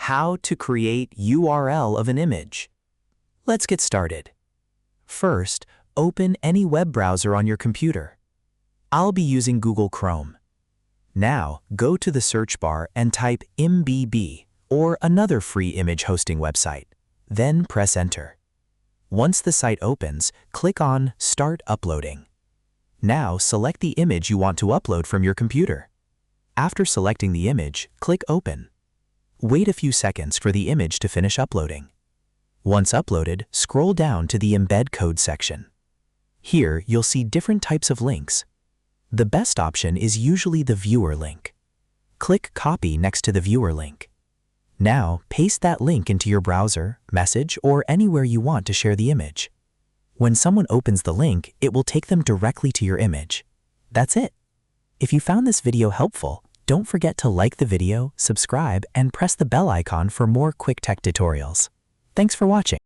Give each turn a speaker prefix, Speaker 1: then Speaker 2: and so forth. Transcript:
Speaker 1: how to create URL of an image. Let's get started. First, open any web browser on your computer. I'll be using Google Chrome. Now, go to the search bar and type MBB or another free image hosting website. Then press Enter. Once the site opens, click on Start Uploading. Now, select the image you want to upload from your computer. After selecting the image, click Open. Wait a few seconds for the image to finish uploading. Once uploaded, scroll down to the Embed Code section. Here, you'll see different types of links. The best option is usually the Viewer link. Click Copy next to the Viewer link. Now, paste that link into your browser, message, or anywhere you want to share the image. When someone opens the link, it will take them directly to your image. That's it. If you found this video helpful, don't forget to like the video, subscribe, and press the bell icon for more quick tech tutorials. Thanks for watching.